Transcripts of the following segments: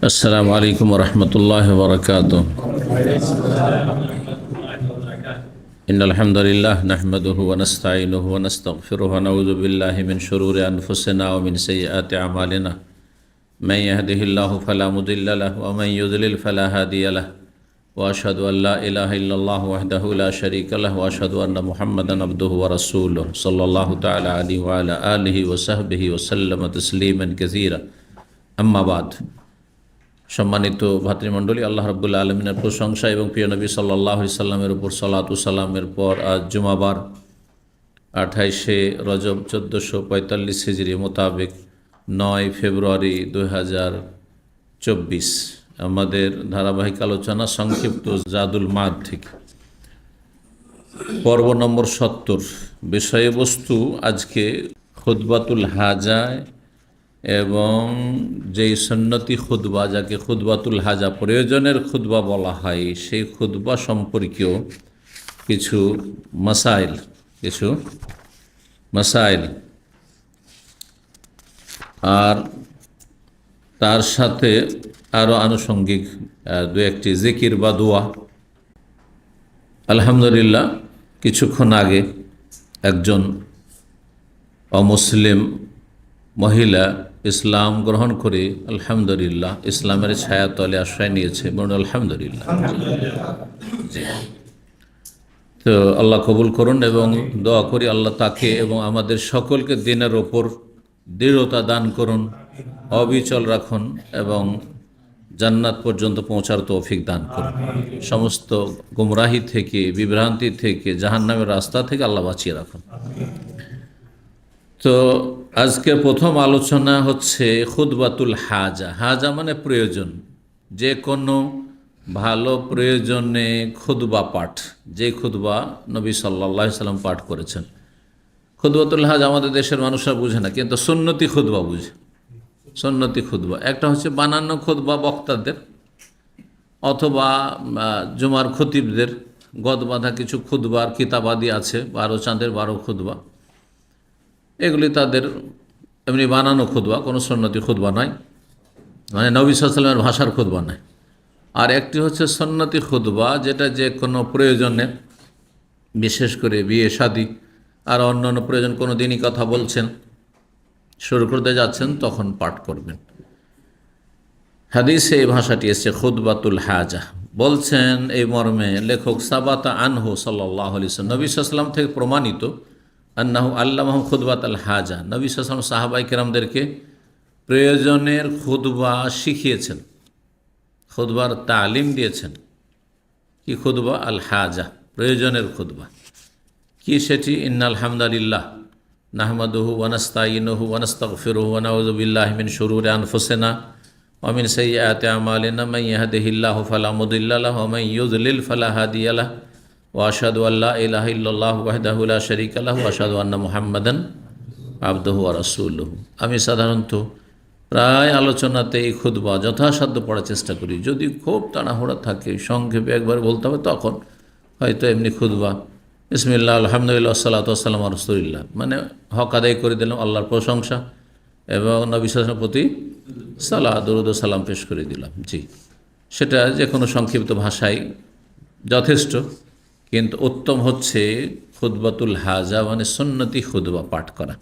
अस्सलामु अलैकुम वरहमतुल्लाहि वबरकातुहू। इन्नल हम्दुलिल्लाह नहमदुहु व नस्तईनुहु व नस्तगफिरुहु व नऊज़ु बिल्लाहि मिन शुरूरि अनफुसिना व मिन सय्यिआति अमालिना। मन यहदिहिल्लाहु फला मुदिल्ल लहु व मन युद्लिल फला हादिय लहु व अशहदु अन ला इलाहा इल्लल्लाहु वहदहु ला शरीका लहु व अशहदु अन्ना मुहम्मदन अब्दुहु व रसूलुहु सल्लल्लाहु तआला अलैहि व अला आलिहि व सहबिहि व सल्लम तस्लीमान कसीरा। अम्मा बाद। सम्मानित भातृमंडলী, আল্লাহ রাব্বুল আলামিনের প্রশংসা এবং প্রিয় নবী সাল্লাল্লাহু আলাইহি সাল্লামের উপর সালাত ও সালামের পর আজ জুমাবার 28শে রজব 1445 হিজরি মোতাবেক 9 ফেব্রুয়ারি 2024 আমাদের ধারাবাহিক আলোচনা সংক্ষিপ্ত জাদুল মাদ থেকে পর্ব নম্বর 70। বিষয়বস্তু আজকে খুতবাতুল হাজা এবং যেই সুন্নতি খুতবা, যাকে খুতবাতুল হাজা প্রয়োজনের খুতবা বলা হয়, সেই খুতবা সম্পর্কেও কিছু মাসাইল আর তার সাথে আরও আনুষঙ্গিক দু একটি জিকির বা দোয়া। আলহামদুলিল্লাহ, কিছুক্ষণ আগে একজন অমুসলিম মহিলা ইসলাম গ্রহণ করে আলহামদুলিল্লাহ ইসলামের ছায়াতলে আশ্রয় নিয়েছে। বলুন আলহামদুলিল্লাহ। তো আল্লাহ কবুল করুন এবং দোয়া করি আল্লাহ তাকে এবং আমাদের সকলকে দিনের ওপর দৃঢ়তা দান করুন, অবিচল রাখুন এবং জান্নাত পর্যন্ত পৌঁছার তৌফিক দান করুন। সমস্ত গুমরাহি থেকে, বিভ্রান্তি থেকে, জাহান্নামের রাস্তা থেকে আল্লাহ বাঁচিয়ে রাখুন। তো আজকের প্রথম আলোচনা হচ্ছে খুতবাতুল হাজা। হাজা মানে প্রয়োজন, যে কোনো ভালো প্রয়োজনে খুতবা পাঠ, যে খুতবা নবী সাল্লাল্লাহু আলাইহি সাল্লাম পাঠ করেছেন। খুতবাতুল হাজা আমাদের দেশের মানুষরা বুঝে না, কিন্তু সুন্নতি খুতবা বুঝে। সুন্নতি খুতবা একটা হচ্ছে বানানো খুতবা বক্তাদের অথবা জুমার খতিবদের গদ বাঁধা কিছু খুতবার কিতাবাদি আছে, 12 চাঁদের 12 খুতবা। এগুলি তাদের এমনি বানানো খুতবা, কোনো সুন্নতি খুতবা নয়, মানে নবী সাল্লাল্লাহু আলাইহি ওয়াসাল্লামের ভাষার খুতবা নয়। আর একটি হচ্ছে সুন্নতি খুতবা, যেটা যে কোনো প্রয়োজনে, বিশেষ করে বিয়ে শাদী আর অন্যান্য প্রয়োজন, কোনো দিনই কথা বলছেন, শুরু করতে যাচ্ছেন, তখন পাঠ করবেন। হাদিসে এই ভাষাটি এসেছে খুতবাতুল হাজা। বলছেন এই মর্মে লেখক, সাবাতা আনহু সাল্লাল্লাহু আলাইহি ওয়াসাল্লাম, নবী সাল্লাল্লাহু আলাইহি ওয়াসাল্লাম থেকে প্রমাণিত, আন্নাহু আল্লামাহু খুতবাতুল হাজা, নবী সাল্লাল্লাহু আলাইহি ওয়াসাল্লাম সাহাবায়ে কেরামদেরকে প্রয়োজনের খুতবা শিখিয়েছেন, খুতবার তালিম দিয়েছেন। কি খুতবা? আল হাজা, প্রয়োজনের খুতবা। কি সেটি? ইন্নাল হামদালিল্লাহ নাহমাদুহু ওয়া নাস্তাঈনুহু ওয়া নাস্তাগফিরুহু ওয়া নাউযু বিল্লাহি মিন শুরুরি আনফুসিনা ওয়া মিন সাইয়্যাতি আমালিনা মান ইয়াহদিহিল্লাহু ফালা মুদিল্লা লাহু ওয়া মান ইউদ্লিল ফালা হাদিয়া লাহু ওয়া আশহাদু আল্লা ইলাহা ইল্লাল্লাহু ওয়াহদাহু লা শারীকা লাহু ওয়া আশহাদু আন্না মুহাম্মাদান আবদুহু ওয়া রাসূলুহু। আমি সাধারণত প্রায় আলোচনাতে এই খুতবা যথাসাধ্য পড়ার চেষ্টা করি। যদি খুব তাড়াহুড়া থাকে, সংক্ষেপে একবার বলতে হবে, তখন হয়তো এমনি খুতবা বিসমিল্লাহ আলহামদুলিল্লাহ সাল্লাতু ওয়াসসালামু আলা রাসূলিল্লাহ, মানে হক আদায় করে দিলাম, আল্লাহর প্রশংসা এবং নবী সাল্লাল্লাহু আলাইহি ওয়াসাল্লামের প্রতি সালাত দরুদ ও সালাম পেশ করে দিলাম। জি, সেটা যে কোনো সংক্ষিপ্ত ভাষায় যথেষ্ট, কিন্তু উত্তম হচ্ছে খুতবাতুল হাজা, মানে সুন্নতি খুতবা পাঠ করা।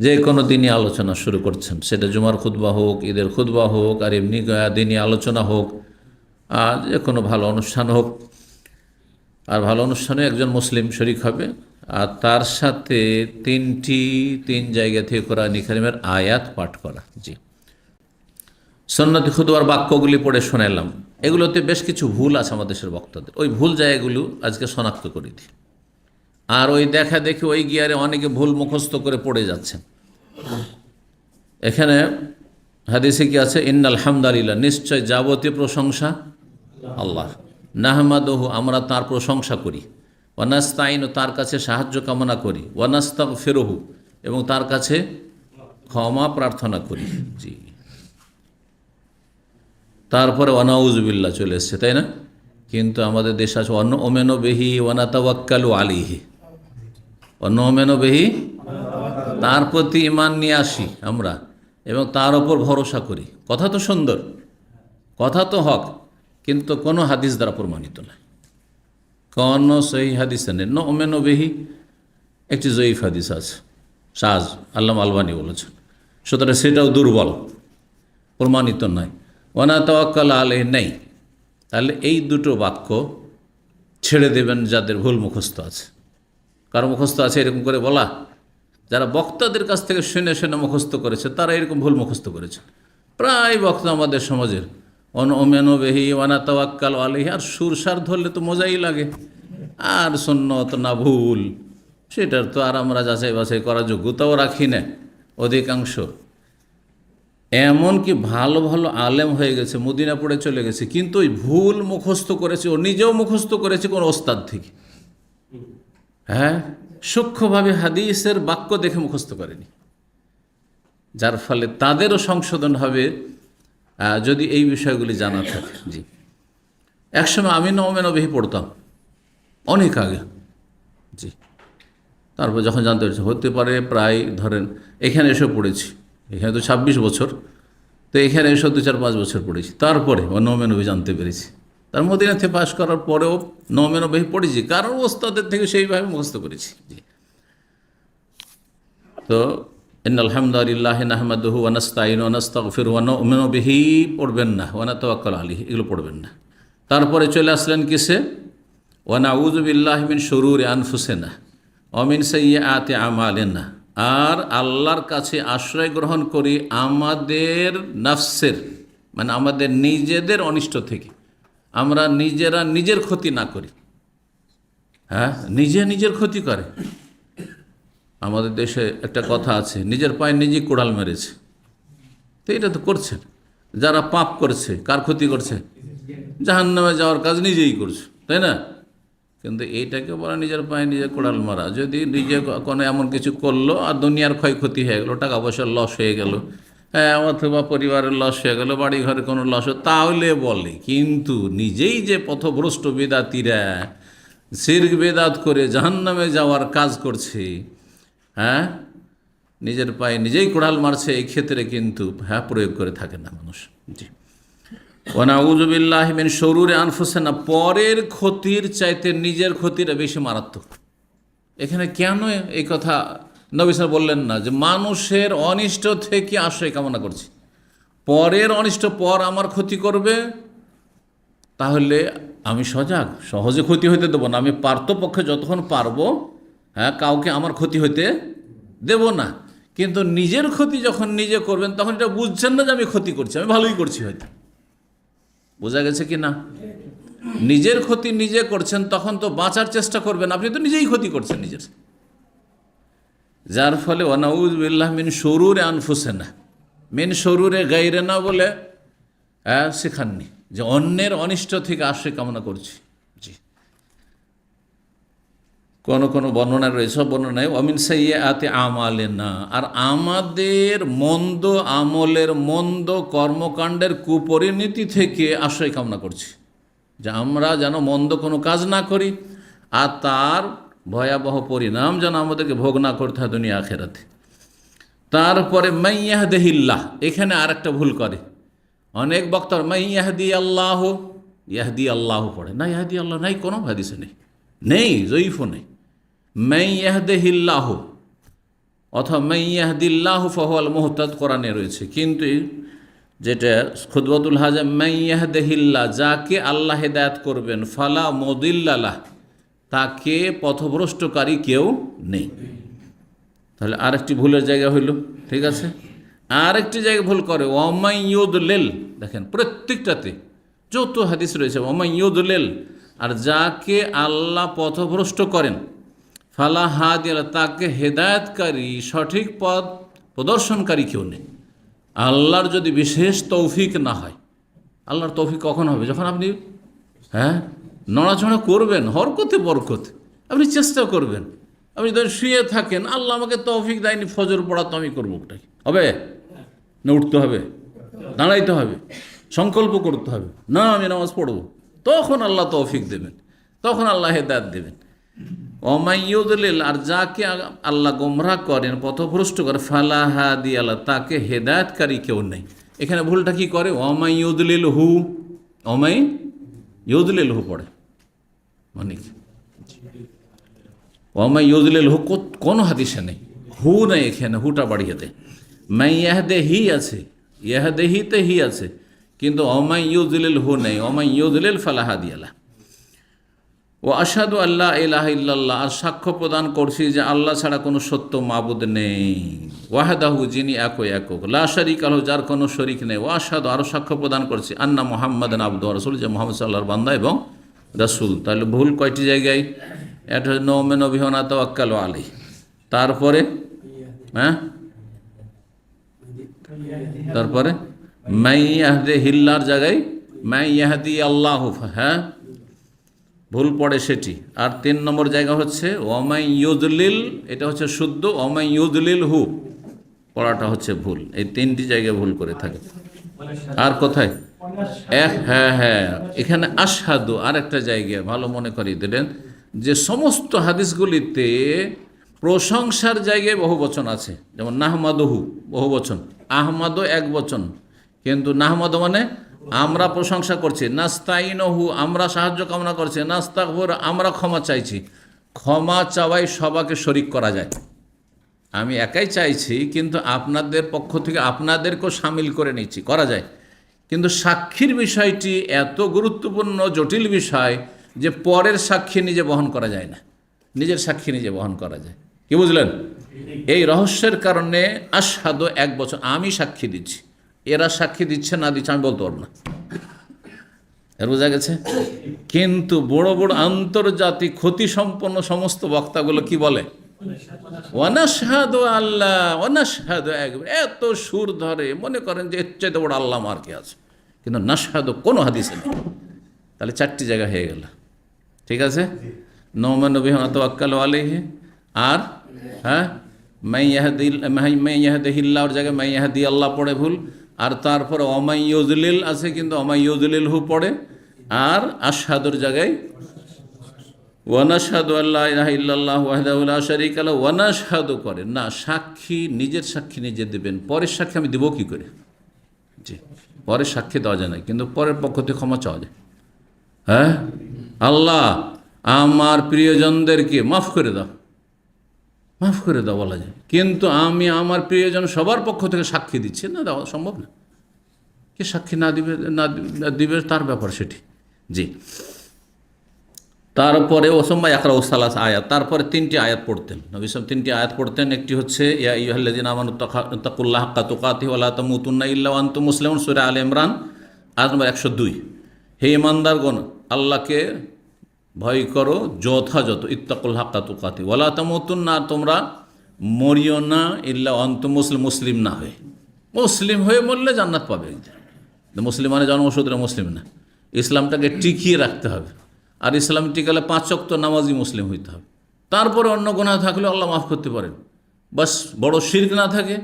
যে কোনো দিনই আলোচনা শুরু করছেন, সেটা জুমার খুতবা হোক, ঈদের খুতবা হোক, আর এমনি দিনই আলোচনা হোক, আর যে কোনো ভালো অনুষ্ঠান হোক, আর ভালো অনুষ্ঠানে একজন মুসলিম শরিক হবে, আর তার সাথে তিন জায়গা থেকে কোরআন কারীমের আয়াত পাঠ করা। জি, সুন্নতি খুতবার বাক্যগুলি পড়ে শোনালাম। এগুলোতে বেশ কিছু ভুল আছে আমাদের দেশের বক্তাদের, ওই ভুল জায়গাগুলো আজকে শনাক্ত করে দিই। আর ওই দেখা দেখি ওই গিয়ারে অনেকে ভুল মুখস্থ করে পড়ে যাচ্ছেন। এখানে হাদিসে কি আছে? ইন্নাল হামদালিল্লাহ, নিশ্চয় যাবতীয় প্রশংসা আল্লাহ, নাহমাদুহু, আমরা তার প্রশংসা করি, ওয়া নাস্তাঈনু, তার কাছে সাহায্য কামনা করি, ওয়া নাস্তাগফিরুহু, এবং তার কাছে ক্ষমা প্রার্থনা করি। জি, তারপরে ওয়া নাউযু বিল্লাহ চলে এসছে, তাই না? কিন্তু আমাদের দেশে আছে ওমেনো বেহি ওয়া নাতাওয়াক্কালু আলাইহি, অনুমেনো বেহি, তার প্রতি ঈমান নিয়ে আসি আমরা এবং তার ওপর ভরসা করি। কথা তো সুন্দর, কথা তো হক, কিন্তু কোনো হাদিস দ্বারা প্রমাণিত নয়, কোনো সহি হাদিস নেই। নমেন বেহি একটি জয়ীফ হাদিস আছে, সাজ আল্লামা আলবানী বলেছেন, সুতরাং সেটাও দুর্বল, প্রমাণিত নয়। ওয়ানা তাওয়াক্কাল আলাইহি নেই। তাহলে এই দুটো বাক্য ছেড়ে দেবেন যাদের ভুল মুখস্থ আছে। কারো মুখস্থ আছে এরকম করে বলা? যারা বক্তাদের কাছ থেকে শুনে শুনে মুখস্থ করেছে তারা এরকম ভুল মুখস্থ করেছে। প্রায় বক্তা আমাদের সমাজের ওমেন বেহি ওয়ানা তাওয়াক্কাল আলাইহি, আর সুরসার ধরলে তো মজাই লাগে, আর সুন্নত না ভুল সেটার তো আর আমরা যাচাই বাছাই করার যোগ্যতাও রাখি না অধিকাংশ। এমনকি ভালো ভালো আলেম হয়ে গেছে, মদিনা পড়ে চলে গেছে, কিন্তু ওই ভুল মুখস্থ করেছে, ও নিজেও মুখস্থ করেছে কোনো ওস্তাদ থেকে। হ্যাঁ, সূক্ষ্মভাবে হাদিসের বাক্য দেখে মুখস্থ করেনি, যার ফলে তাদেরও সংশোধন হবে যদি এই বিষয়গুলি জানা থাকে। জি, একসময় আমি নওমেন বেহি পড়তাম অনেক আগে। জি, তারপর যখন জানতে পেরেছি হতে পারে প্রায় ধরেন এখানে এসে পড়েছি, এখানে তো 26 বছর, তো এখানে এসে 2-4-5 বছর পড়েছি, তারপরে নওমেন বেহি জানতে পেরেছি। তার মদিনাতে পাস করার পরেও নওমেন বেহি পড়েছি, কারণ ওস্তাদের থেকে সেইভাবে মুখস্থ করেছি। জি, তো ইন্নাল হামদুলিল্লাহি নাহমাদুহু ওয়া নাস্তাঈনু ওয়া নাস্তাগফিরু ওয়া নু'মিনু বিহি পড়বেন না, ওয়া নাতাওয়াক্কালু আলাইহি এগুলো পড়বেন না। তারপরে চলে আসলেন কিসে? ওয়া নাউযু বিল্লাহি মিন শুরুরি আনফুসিনা ওয়া মিন সাইয়্যাতি আমালিনা, আর আল্লাহর কাছে আশ্রয় গ্রহণ করি আমাদের নাফসের, মানে আমাদের নিজেদের অনিষ্ট থেকে, আমরা নিজেরা নিজের ক্ষতি না করি। হ্যাঁ, নিজে নিজের ক্ষতি করে। আমাদের দেশে একটা কথা আছে, নিজের পায়ে নিজেই কোড়াল মেরেছে। তো এটা তো করছেন যারা পাপ করছে, কার ক্ষতি করছে? জাহান্নামে যাওয়ার কাজ নিজেই করছে, তাই না? কিন্তু এইটাকে বলা নিজের পায়ে নিজে কোড়াল মারা। যদি নিজে কোনো এমন কিছু করলো আর দুনিয়ার ক্ষয়ক্ষতি হয়ে গেলো, টাকা পয়সার লস হয়ে গেল, হ্যাঁ, অথবা পরিবারের লস হয়ে গেল, বাড়ি ঘরে কোনো লস, তাহলে বলে। কিন্তু নিজেই যে পথভ্রষ্ট বেদাতীরা শিরক বেদাত করে জাহান্নামে যাওয়ার কাজ করছে, হ্যাঁ, নিজের পায়ে নিজেই কোড়াল মারছে, এই ক্ষেত্রে কিন্তু হ্যাঁ প্রয়োগ করে থাকে না মানুষ। জি, ওয়া নাউযু বিল্লাহি মিন শুরুরি আনফুসিনা, পরের ক্ষতির চাইতে নিজের ক্ষতিটা বেশি মারাত্মক। এখানে কেন এই কথা নবী সাল্লাল্লাহু আলাইহি ওয়াসাল্লাম বললেন না যে মানুষের অনিষ্ট থেকে আশ্রয় কামনা করছি, পরের অনিষ্ট পর আমার ক্ষতি করবে, তাহলে আমি সহজে ক্ষতি হইতে দেবো না, আমি পারতপক্ষে যতক্ষণ পারবো, হ্যাঁ, কাউকে আমার ক্ষতি হইতে দেব না। কিন্তু নিজের ক্ষতি যখন নিজে করবেন তখন এটা বুঝছেন না যে আমি ক্ষতি করছি, আমি ভালোই করছি হয়তো। বোঝা গেছে কি না? নিজের ক্ষতি নিজে করছেন তখন তো বাঁচার চেষ্টা করবেন, আপনি তো নিজেই ক্ষতি করছেন নিজের। যার ফলে ওয়া নাউযু বিল্লাহি মিন শুরুরি আনফুসিনা, মিন শুরুরি গায়রিনা বলে শেখাননি যে অন্যের অনিষ্ট থেকে আশ্রয় কামনা করছি। জি, কোন বর্ণনা রয়েছে, বর্ণনায় অমিন সাইয়্যাতি আমালিনা, আর আমাদের মন্দ আমলের, মন্দ কর্মকাণ্ডের কুপরিণতি থেকে আশ্রয় কামনা করছি, যে আমরা যেন মন্দ কোনো কাজ না করি আর তার ভয়াবহ পরিণাম যেন আমাদেরকে ভোগ না করতে হয় দুনিয়া আখিরাতে। তারপরে মাইয়াহদিহিল্লাহ, এখানে আর একটা ভুল করে অনেক বক্তা, মাইয়াহদি আল্লাহ, ইয়াহদি আল্লাহ পড়ে না, ইয়াহদি আল্লাহ নাই, কোনো হাদিসে নেই, জয়ীফও নেই। মাইয়াহদিহিল্লাহ অথবা মাইয়াহদিল্লাহ ফাহুয়াল মুহতাদ কোরআনে রয়েছে, কিন্তু যেটা খুতবাতুল হাজা, মাইয়াহদিহিল্লাহ, যাকে আল্লাহ হেদায়েত করবেন, ফালা মুদিল্লাহ, তাকে পথভ্রষ্টকারী কেউ নেই। তাহলে আরেকটি ভুলের জায়গা হইল, ঠিক আছে। আরেকটি জায়গায় ভুল করে ওয়ামাইয়ুদলিল, দেখেন প্রত্যেকটাতে যত হাদিস রয়েছে ওয়ামাইয়ুদলিল, আর যাকে আল্লাহ পথভ্রষ্ট করেন, ফালা হাদিয়া, তাকে হেদায়েতকারী, সঠিক পথ প্রদর্শনকারী কেউ নেই। আল্লাহর যদি বিশেষ তৌফিক না হয়, আল্লাহর তৌফিক কখন হবে? যখন আপনি হ্যাঁ নড়াচড়া করবেন, হরকতে বরকতে আপনি চেষ্টা করবেন। আপনি ধরেন শুয়ে থাকেন, আল্লাহ আমাকে তৌফিক দেয়নি ফজর পড়া, তো আমি করবো, ওটাই হবে না? উঠতে হবে, দাঁড়াইতে হবে, সংকল্প করতে হবে, না আমি নামাজ পড়ব, তখন আল্লাহ তৌফিক দেবেন, তখন আল্লাহ হেদায়েত দেবেন। ওমাইয়ুদলিল, আর যাকে আল্লাহ গোমরাহ করেন, পথভ্রষ্ট করে, ফালা হাদিয়া, তাকে হেদায়েতকারী কেউ নেই। এখানে ভুলটা কি করে? ওমাইয়ুদলিল হু, অমাই ইউদলিল হু পড়ে, মানে কি অমাই ইউদলিল হু কোনো হাদিসে নেই, হু নেই এখানে, হুটা বাড়িয়ে দেয়। মাই ইয়াহদে হি আছে, ইয়াহদে হিতে হি আছে, কিন্তু অমাই ইউদলিল হু নেই, অমাই ইউদলিল ফালা হাদিয়ালা। ও আশহাদু আল্লাহ ইলাহা ইল্লাল্লাহ, আর সাক্ষ্য প্রদান করছি যে আল্লাহ ছাড়া কোনো সত্য মাবুদ নেই, ওয়াহদাহু যিনি একক, লা শারীকা লাহু যার কোনো শরীক নেই, ও আশহাদু আরও সাক্ষ্য প্রদান করছি আন্না মুহাম্মাদান আবদুহু ওয়া রাসূলুহু, যে মুহাম্মদ সাল্লাল্লাহু বান্দা এবং রাসূল। তাহলে ভুল কয়টি জায়গায়? এটা নওমে নবিহনা তাওয়াক্কালু আলাইহি। তারপরে তারপরে মাই ইয়াহদিহিল্লাহর জায়গায় মাই ইয়াহদি আল্লাহু, ভুল পড়ে সেটি। আর 3 নম্বর জায়গা হচ্ছে ওমাই ইউদলিল, এটা হচ্ছে শুদ্ধ, ওমাই ইউদলিল হু পড়াটা হচ্ছে ভুল। এই 3টি জায়গায় ভুল করে থাকে। আর কোথায়? হ্যাঁ, এখানে আশহাদু আর একটা জায়গায় ভালো মনে করিয়ে দিলেন যে সমস্ত হাদিসগুলিতে প্রশংসার জায়গায় বহু বচন আছে, যেমন নাহমাদহু বহু বচন, আহমাদও এক বচন, কিন্তু নাহমাদ মানে আমরা প্রশংসা করছি, নাস্তাইনহু আমরা সাহায্য কামনা করছি, নাস্তাগফির আমরা ক্ষমা চাইছি। ক্ষমা চাওয়াই সবাকে শরিক করা যায়, আমি একাই চাইছি কিন্তু আপনাদের পক্ষ থেকে আপনাদেরকেও সামিল করে নিচ্ছি, করা যায়। কিন্তু সাক্ষীর বিষয়টি এত গুরুত্বপূর্ণ জটিল বিষয় যে পরের সাক্ষী নিজে বহন করা যায় না, নিজের সাক্ষী নিজে বহন করা যায়। কি বুঝলেন? এই রহস্যের কারণে আশহাদু এক বছর আমি সাক্ষী দিচ্ছি, এরা সাক্ষী দিচ্ছে না দিচ্ছে আমি বলতে পারবো না, এর বোঝা গেছে। কিন্তু বড় বড় আন্তর্জাতিক ক্ষতিসম্পন্ন সমস্ত বক্তাগুলো কি বলে? ওয়ানাশহাদু আল্লাহ, ওয়ানাশহাদু একবার, এত সুর ধরে মনে করেন যে এর চাইতে বড় আল্লাহ আর কি আছে, কিন্তু নাশহাদু কোনো হাদিসে নেই। তাহলে 4টি জায়গা হয়ে গেল, ঠিক আছে। নওমে নবিহনা তাওয়াক্কালু আলাইহি, আর মাই ইয়াহদিহিল্লাহর জায়গায় মাই ইয়াহদি আল্লাহ পড়ে ভুল, আর তারপরে অমাই ইউদলিল আছে কিন্তু অমাই ইউদলিল হু পড়ে, আর আশহাদুর জায়গায় ওয়ানাশহাদু আল্লা ইলাহা ইল্লাল্লাহু ওয়াহদাহু লা শারীকা লাহু, ওয়ানাশহাদু করে না, সাক্ষী নিজের সাক্ষী নিজে দেবেন, পরের সাক্ষী আমি দেবো কী করে? জি, পরের সাক্ষী দেওয়া যায় না, কিন্তু পরের পক্ষ থেকে ক্ষমা চাওয়া যায়। আল্লাহ আমার প্রিয়জনদেরকে মাফ করে দাও, মাফ করে দাও বলা যায়, কিন্তু আমি আমার প্রিয়জন সবার পক্ষ থেকে সাক্ষী দিচ্ছি না, দেওয়া সম্ভব না। কে সাক্ষী না দিবে তার ব্যাপার সেটি। জি, তারপরে ওসমা একরা ওসালাস আয়াত, তারপরে 3টি আয়াত পড়তেন নবী সাল্লাল্লাহু আলাইহি ওয়াসাল্লাম, 3টি আয়াত পড়তেন। একটি হচ্ছে ইয়া আইয়ুহাল্লাযীনা আমানু তাকুল্লাহা হাক্কা তুকাতিহি ওয়া লা তামুতুন্না ইল্লা ওয়া আনতুম মুসলিমুন, সূরা আলে ইমরান আয়াত নম্বর 102। হে ঈমানদারগণ, আল্লাহকে ভয় করো যথাযথ, ইত্তাকুল হাক্কা তুকাতিহি ওয়া লা তামুতুন্না, তোমরা মরিও না ইল্লা ওয়া আনতুম মুসলিম, মুসলিম না হয়ে, মুসলিম হয়ে মরলে জান্নাত পাবে। মুসলিম মানে জন্মসূত্রে মুসলিম না, ইসলামটাকে টিকিয়ে রাখতে হবে, আর ইসলাম টিকালে 5 ওয়াক্ত নামাজি মুসলিম হইতে হবে। তারপরে অন্য গুনাহ থাকলে আল্লাহ মাফ করতে পারেন, বাস বড় শিরক না থাকে,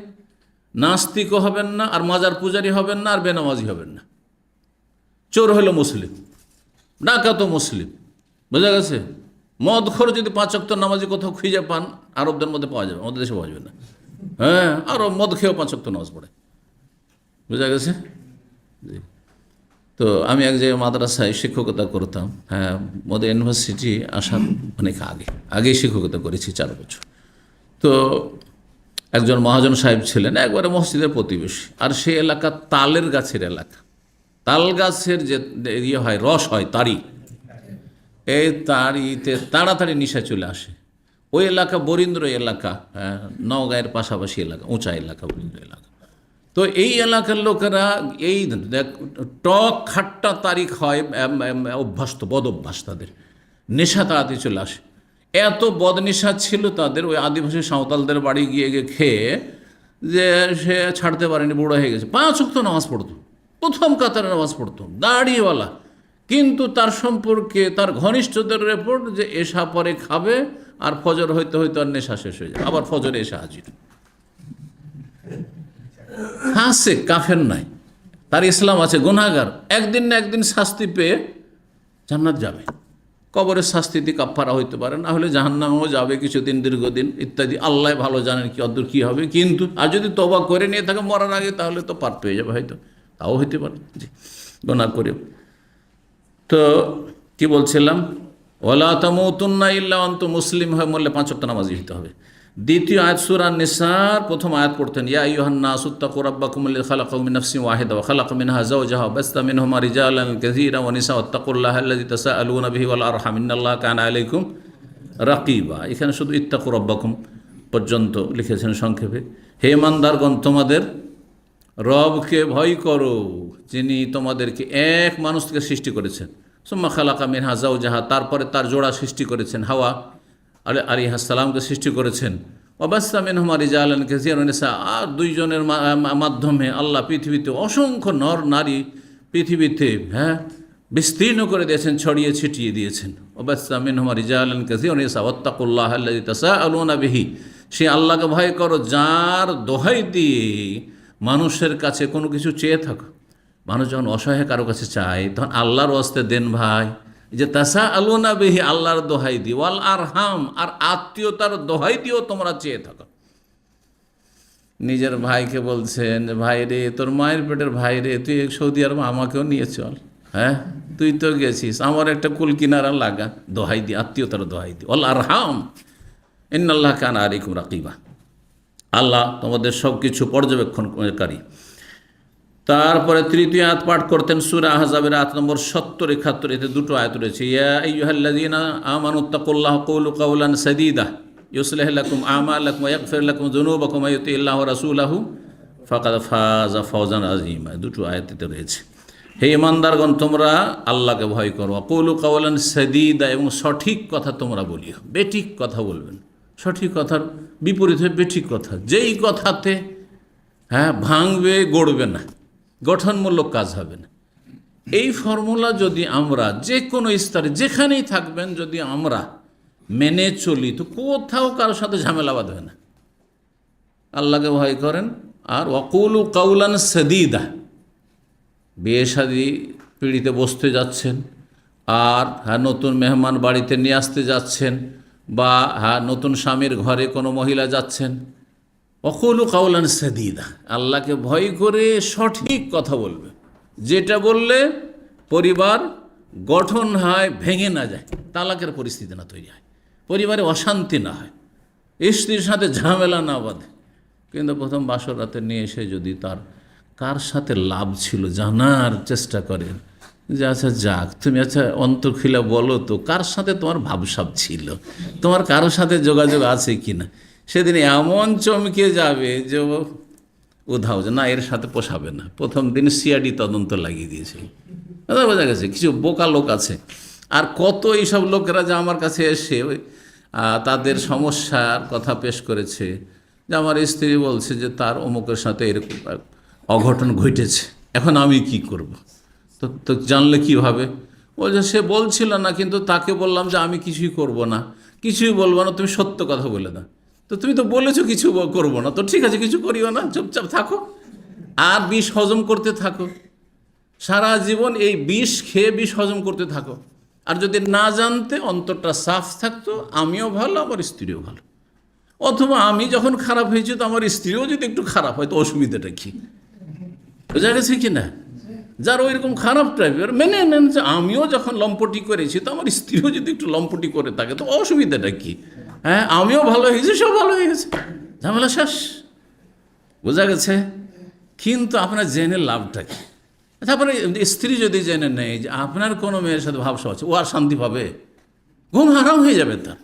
নাস্তিকও হবেন না, আর মাজার পূজারি হবেন না, আর বেনামাজি হবেন না। চোর হলো মুসলিম, ডাকাতও মুসলিম, বোঝা গেছে। মদখোর যদি 5 ওয়াক্ত নামাজি কোথাও খুঁজে পান, আরবদের মধ্যে পাওয়া যাবে, আমাদের দেশে পাওয়া যাবে না। আরও মদ খেয়েও 5 ওয়াক্ত নামাজ পড়ে, বোঝা গেছে। তো আমি এক জায়গায় মাদ্রাসায় শিক্ষকতা করতাম, মধ্যে ইউনিভার্সিটি আসার অনেক আগেই শিক্ষকতা করেছি 4 বছর। তো একজন মহাজন সাহেব ছিলেন, একবারে মসজিদের প্রতিবেশী, আর সেই এলাকা তালের গাছের এলাকা, তাল গাছের যে ইয়ে হয়, রস হয়, তাড়ি, এই তাড়িতে তাড়াতাড়ি নিশা চলে আসে। ওই এলাকা বরিন্দ্র এলাকা, নওগাঁয়ের পাশাপাশি এলাকা, উঁচা এলাকা, বরিন্দ্র এলাকা। তো এই এলাকার লোকেরা এই টক খাট্টা তারিখ হয় অভ্যস্ত, বদ অভ্যাস, তাদের নেশা তাড়াতাড়ি চলে আসে। এত বদনেশা ছিল তাদের, ওই আদিবাসী সাঁওতালদের বাড়ি গিয়ে খেয়ে, যে সে ছাড়তে পারেনি, বুড়ো হয়ে গেছে। 5 ওয়াক্ত নামাজ পড়তো, প্রথম কাতারে নামাজ পড়তো, দাড়িওয়ালা, কিন্তু তার সম্পর্কে তার ঘনিষ্ঠদের রিপোর্ট যে এশা পরে খাবে, আর ফজর হইতে হইতে আর নেশা শেষ হয়ে যায়, আবার ফজরে এসে হাজির। হাসে, কাফের নাই, তার ইসলাম আছে, গুনাহগার, একদিন না একদিন শাস্তি পেয়ে জান্নাত যাবে। কবরের শাস্তিতে কাফারা হইতে পারে, না হলে জাহান্নামেও যাবে কিছুদিন, দীর্ঘদিন ইত্যাদি, আল্লাহ ভালো জানেন কি অদূর কী হবে। কিন্তু আর যদি তওবা করে নিয়ে থাকে মরার আগে, তাহলে তো পার পেয়ে যাবে, হয়তো তাও হইতে পারে, জি, গুনাহ করে। তো কি বলছিলাম, ওয়ালা তামুতুন্না ইল্লা আনতুম মুসলিম, হয়ে মরলে 5 ওয়াক্ত নামাজি হতে হবে। দ্বিতীয় আয়াত সূরা নিসার প্রথম আয়াত পড়তেন, ইয়া আইয়ুহান নাসু ইত্তাকু রাব্বাকুমুল্লাযী খালাকাকুম মিন নাফসিন ওয়াহিদা ওয়া খালাকা মিনহা যাওজাহা ওয়া বাসসা মিনহুমা রিজালান কাসীরান ওয়া নিসা ওয়াত্তাকুল্লাহা আল্লাযী তাসাআলুনা বিহি ওয়াল আরহাম ইন্নাল্লাহা কানা আলাইকুম রাকিবা। এখানে শুধু ইত্তাকু রাব্বাকুম পর্যন্ত লিখেছেন সংক্ষেপে। হে ইমানদারগণ, তোমাদের রবকে ভয় করো, যিনি তোমাদেরকে এক মানুষ থেকে সৃষ্টি করেছেন। সুম্মা খালাকা মিনহা যাওজাহা, তারপরে তার জোড়া সৃষ্টি করেছেন, হাওয়া আলাইহিস সালামকে সৃষ্টি করেছেন। ওয়াবাসসা মিনহুমা রিজালান কাসীরান ওয়া নিসা, আর দুইজনের মাধ্যমে আল্লাহ পৃথিবীতে অসংখ্য নর নারী পৃথিবীতে বিস্তীর্ণ করে দিয়েছেন, ছড়িয়ে ছিটিয়ে দিয়েছেন। ওয়াবাসসা মিনহুমা রিজালান কাসীরান ওয়া নিসা ওয়াত্তাকুল্লাহা আল্লাযী তাসাআলুনা বিহি, সে আল্লাহকে ভয় করো যার দোহাই দিয়ে মানুষের কাছে কোনো কিছু চেয়ে থাকো। মানুষ যখন অসহায় কারো কাছে চায় তখন আল্লাহর ওয়াস্তে দেন ভাই, যে তাসাআলুনা বিহি, আল্লাহর দোহাই দিয়ে, ওয়াল আরহাম, আর আত্মীয়তার দোহাই দিয়েও তোমরা চেয়ে থাকো। নিজের ভাইকে বলছেন, ভাই রে, তোর মায়ের পেটের ভাই রে, তুই সৌদি আরব আমাকেও নিয়ে চল, তুই তো গেছিস, আমার একটা কুল কিনারা লাগা, দোহাই দি, আত্মীয়তার দোহাই দি। ওয়াল আরহাম ইন্নাল্লাহা কানা আলাইকুম রাকিবা, আল্লাহ তোমাদের সব কিছু পর্যবেক্ষণকারী। তারপরে তৃতীয় আয়াত পাঠ করতেন সূরা আহজাবের আয়াত নম্বর 70 71, এতে দুটো আয়াত রয়েছে। ইয়া আইয়ুহাল্লাযীনা আমানুত্তাকুল্লাহা কুলু কাওলান সাদীদা ইউসলিহ লাকুম আমালাকুম ওয়া ইয়াগফির লাকুম যুনুবাকুম ওয়া ইউতি'ল্লাহু ওয়া রাসূলাহু ফাকাদ ফাযা ফাওজান আযীমা, দুটো আয়াতে রয়েছে। হে ঈমানদারগণ, তোমরা আল্লাহকে ভয় করো, কুলু কাওলান সাদীদা, এবং সঠিক কথা তোমরা বলিও। বেঠিক কথা বলবেন, সঠিক কথার বিপরীত হয়ে বেঠিক কথা, যেই কথাতে ভাঙবে গড়বে না, গঠনমূলক কাজ হবে না। এই ফর্মুলা যদি আমরা যে কোনো স্তরে যেখানেই থাকবেন যদি আমরা মেনে চলি, তো কোথাও কারোর সাথে ঝামেলা বাঁধবে না। আল্লাহকে ভয় করেন, আর ওয়াকুলু কাউলান সাদীদা, বিয়ে শাদী পিড়িতে বসতে যাচ্ছেন, আর নতুন মেহমান বাড়িতে নিয়ে আসতে যাচ্ছেন, বা নতুন স্বামীর ঘরে কোনো মহিলা যাচ্ছেন, ওয়াকুলু কাউলান সাদীদা, আল্লাহকে ভয় করে সঠিক কথা বলবে, যেটা বললে পরিবার গঠন হয়, ভেঙে না যায়, তালাকের পরিস্থিতি না তৈরি হয়, পরিবারে অশান্তি না হয়, স্ত্রীর সাথে ঝামেলা না বাঁধে। কিন্তু প্রথম বাসর রাতে নিয়ে এসে যদি তার কার সাথে লাভ ছিল জানার চেষ্টা করেন, যে আচ্ছা যাক, তুমি আচ্ছা অন্তর্খিলা বলো তো, কার সাথে তোমার ভাবসাব ছিল, তোমার কারোর সাথে যোগাযোগ আছে কি না, সেদিন এমন চমকে যাবে যে উধাও, যে না, এর সাথে পোষাবে না। প্রথম দিন সিআইডি তদন্ত লাগিয়ে দিয়েছে, বোঝা গেছে কিছু বোকা লোক আছে। আর কত এইসব লোকেরা যে আমার কাছে এসে তাদের সমস্যার কথা পেশ করেছে, যে আমার স্ত্রী বলছে যে তার অমুকের সাথে এরকম অঘটন ঘটেছে, এখন আমি কি করব। তো জানলে কীভাবে? বলছে সে বলছিল না, কিন্তু তাকে বললাম যে আমি কিছুই করব না, কিছুই বলবো না, তুমি সত্য কথা বলে দাও। তো তুমি তো বলেছো কিছু করবো না, তো ঠিক আছে, কিছু করিও না, চুপচাপ থাকো আর বিষ হজম করতে থাকো, সারা জীবন এই বিষ খেয়ে বিষ হজম করতে থাকো। আর যদি না জানতে, অন্তরটা সাফ থাকতো, আমিও ভালো, আমার স্ত্রীও ভালো, অথবা আমি যখন খারাপ হয়েছি তো আমার স্ত্রীও যদি একটু খারাপ হয়, তো অসুবিধাটা কী? বোঝা গেছে কি না? যার ওইরকম খারাপ টাইপের মেনে নেন যে আমিও যখন লম্পটি করেছি, তো আমার স্ত্রীও যদি একটু লম্পটি করে থাকে, তো অসুবিধাটা কী? আমিও ভালো হয়েছি, সব ভালো হয়ে গেছে, ঝামেলা শেষ। বোঝা গেছে? কিন্তু আপনার জেনে লাভটা কী? তারপরে স্ত্রী যদি জেনে নেয় যে আপনার কোনো মেয়ের সাথে ভাবসা আছে, ও আর শান্তি পাবে? ঘুম হারাম হয়ে যাবে তার।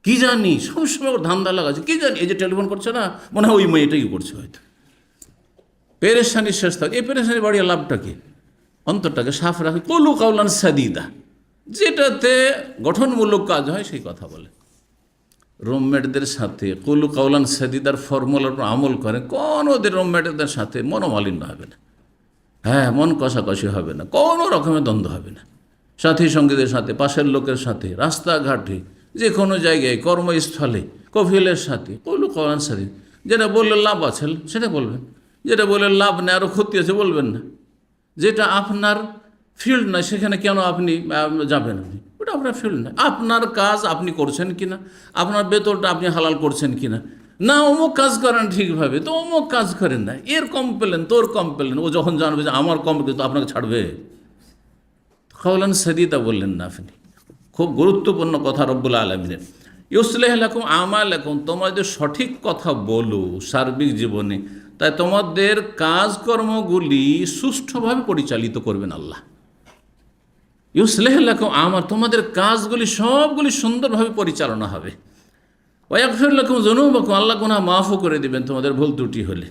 কী জানি, সবসময় ওর ধান্দা লাগাচ্ছে, কী জানি, এই যে টেলিফোন করছে না, মনে হয় ওই মেয়েটাই করছে, হয়তো পেরেশানির শেষ থাকে। এই পেরেশানি বাড়িয়ে লাভটা কি? অন্তরটাকে সাফ রাখে, কলু কাউলান সাদীদা, যেটাতে গঠনমূলক কাজ হয় সেই কথা বলে। রুমমেটদের সাথে কলু কাউলান সাদীদার ফর্মুলার উপর আমল করে, কোনোদের রুমমেটদের সাথে মনোমালিন্য হবে না, মন কষাকষি হবে না, কোনো রকমের দ্বন্দ্ব হবে না। সাথী সঙ্গীদের সাথে, পাশের লোকের সাথে, রাস্তাঘাটে, যে কোনো জায়গায়, কর্মস্থলে, কফিলের সাথে কলু কাউলান সাদীদা। যেটা বললে লাভ আছে সেটা বলবেন, যেটা বলে লাভ নেই আরও ক্ষতি আছে বলবেন না। যেটা আপনার ফিল্ড নয় সেখানে কেন আপনি যাবেন? ওটা আপনার ফিল্ড নয়, আপনার কাজ আপনি করছেন কি না, আপনার বেতনটা আপনি হালাল করছেন কি না। না অমুক কাজ করেন ঠিকভাবে, তো অমুক কাজ করেন না, এর কমপ্লেন তোর কমপ্লেন। ও যখন জানবে যে আমার কমপ্লেন, তো আপনাকে ছাড়বে? কাওলান সাদীদা বললেন না আপনি, খুব গুরুত্বপূর্ণ কথা রব্বুল আলামিনের। ইউসলিহ লাকুম আমালাকুম, তোমাদের সঠিক কথা বলো সার্বিক জীবনে, তাই তোমাদের কাজকর্মগুলি সুষ্ঠুভাবে পরিচালিত করবেন আল্লাহ। ইউসলিহ লাকুম আমার, তোমাদের কাজগুলি সবগুলি সুন্দরভাবে পরিচালনা হবে। ওয়াগফির লাকুম যুনুবাকুম, আল্লাহ গুনাহ মাফও করে দিবেন তোমাদের ভুল ত্রুটি হলে।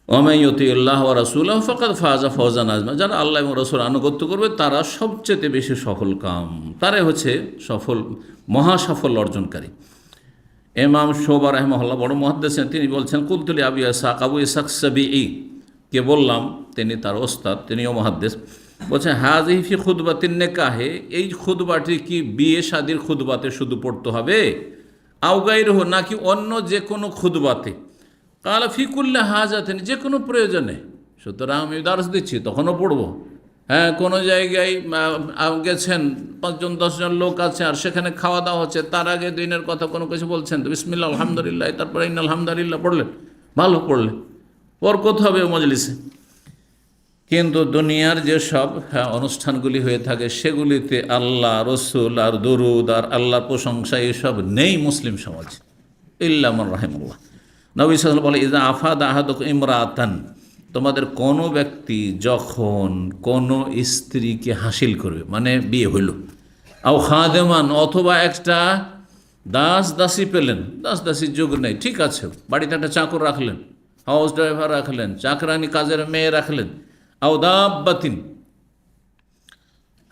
ওয়া ইউতিল্লাহ ওয়া রাসূলাহু ফাকাদ ফাযা ফাওজান আযমা, যারা আল্লাহ এবং রাসূল আনুগত্য করবে তারা সবচেয়ে বেশি সফল কাম, তারাই হচ্ছে সফল, মহা সাফল্য অর্জনকারী। ইমাম শুবা রাহিমাহুল্লাহ বড় মুহাদ্দিস, তিনি বলছেন কুলতুলি আবু ইসহাক, আবু ইসহাক সাবিঈ কে বললাম, তিনি তার ওস্তাদ, তিনিও মুহাদ্দিস, বলছেন হাযিহি ফি খুতবাতিন নিকাহে, এই খুতবাটি কি বিয়ে শাদীর খুতবাতে শুধু পড়তে হবে, আও গায়রুহু, নাকি অন্য যে কোনো খুতবাতে? কালা ফি কুল্লি হাজাতিন, যে কোনো প্রয়োজনে। সুতরাং আমি দার্স দিচ্ছি তখনও পড়বো। হ্যাঁ, কোনো জায়গায় গেছেন, 5 জন 10 জন লোক আছে আর সেখানে খাওয়া দাওয়া হচ্ছে, তার আগে দিনের কথা কোনো কিছু বলছেন তো বিসমিল্লাহ আলহামদুলিল্লাহ, তারপরে ইন্নাল হামদুলিল্লাহ পড়লেন, ভালো পড়লেন, বরকত হবে মজলিসে। কিন্তু দুনিয়ার যেসব অনুষ্ঠানগুলি হয়ে থাকে সেগুলিতে আল্লাহ, রসুল আর দরুদ আর আল্লাহর প্রশংসা এসব নেই মুসলিম সমাজ, ইল্লা মান রাহিমাল্লাহ। নবী সাল্লাল্লাহু আলাইহি ওয়াসাল্লাম বলে ইযা আফাদা আহাদুকুম ইমরাতান, তোমাদের কোনো ব্যক্তি যখন কোনো স্ত্রীকে হাসিল করবে, মানে বিয়ে হইল, আও খাদেমান, অথবা একটা দাস দাসী পেলেন, দাস দাসীর যুগ নেই, ঠিক আছে, বাড়িতে একটা চাকর রাখলেন, হাউস ড্রাইভার রাখলেন, চাকরানি কাজের মেয়ে রাখলেন, আও দাব্বাতিন,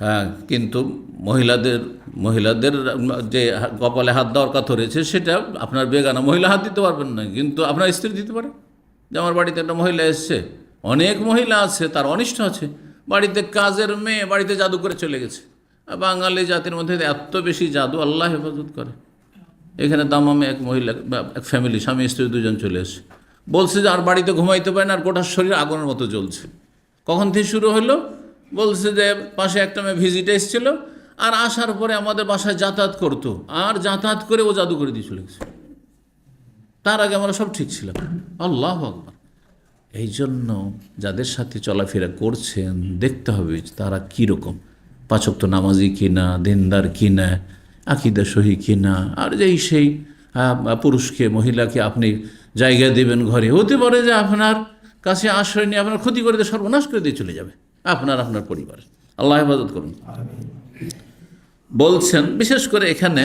হ্যাঁ, কিন্তু মহিলাদের যে কপালে হাত দেওয়ার কথা রয়েছে সেটা আপনার বেগানা মহিলা হাত দিতে পারবেন না, কিন্তু আপনার স্ত্রী দিতে পারে। যে আমার বাড়িতে একটা মহিলা এসছে, অনেক মহিলা আছে তার অনিষ্ট আছে, বাড়িতে কাজের মেয়ে বাড়িতে জাদু করে চলে গেছে। বাঙালি জাতির মধ্যে এত বেশি জাদু, আল্লাহ হেফাজত করে। এখানে দামামে এক মহিলা, এক ফ্যামিলি, স্বামী স্ত্রী দুজন চলে এসছে, বলছে যে আর বাড়িতে ঘুমাইতে পারে না, আর গোটা শরীর আগুনের মতো জ্বলছে। কখন থেকে শুরু হলো? বলছে যে পাশে একটা মেয়ে ভিজিটে এসেছিল, আর আসার পরে আমাদের বাসায় যাতায়াত করতো, আর যাতায়াত করে ও জাদু করে দিয়ে চলে গেছে। তার আগে আমরা সব ঠিক ছিলাম। আল্লাহু আকবার। এই জন্য যাদের সাথে চলাফেরা করছেন দেখতে হবে তারা কীরকম, 5 ওয়াক্ত নামাজি কিনা, দিনদার কিনা, আকীদা সহি কিনা। আর যেই সেই পুরুষকে মহিলাকে আপনি জায়গা দেবেন ঘরে, হতে পারে যে আপনার কাছে আশ্রয় নিয়ে আপনার ক্ষতি করে দিয়ে সর্বনাশ করে দিয়ে চলে যাবে আপনার পরিবার। আল্লাহ হেফাজত করুন। বলছেন বিশেষ করে এখানে,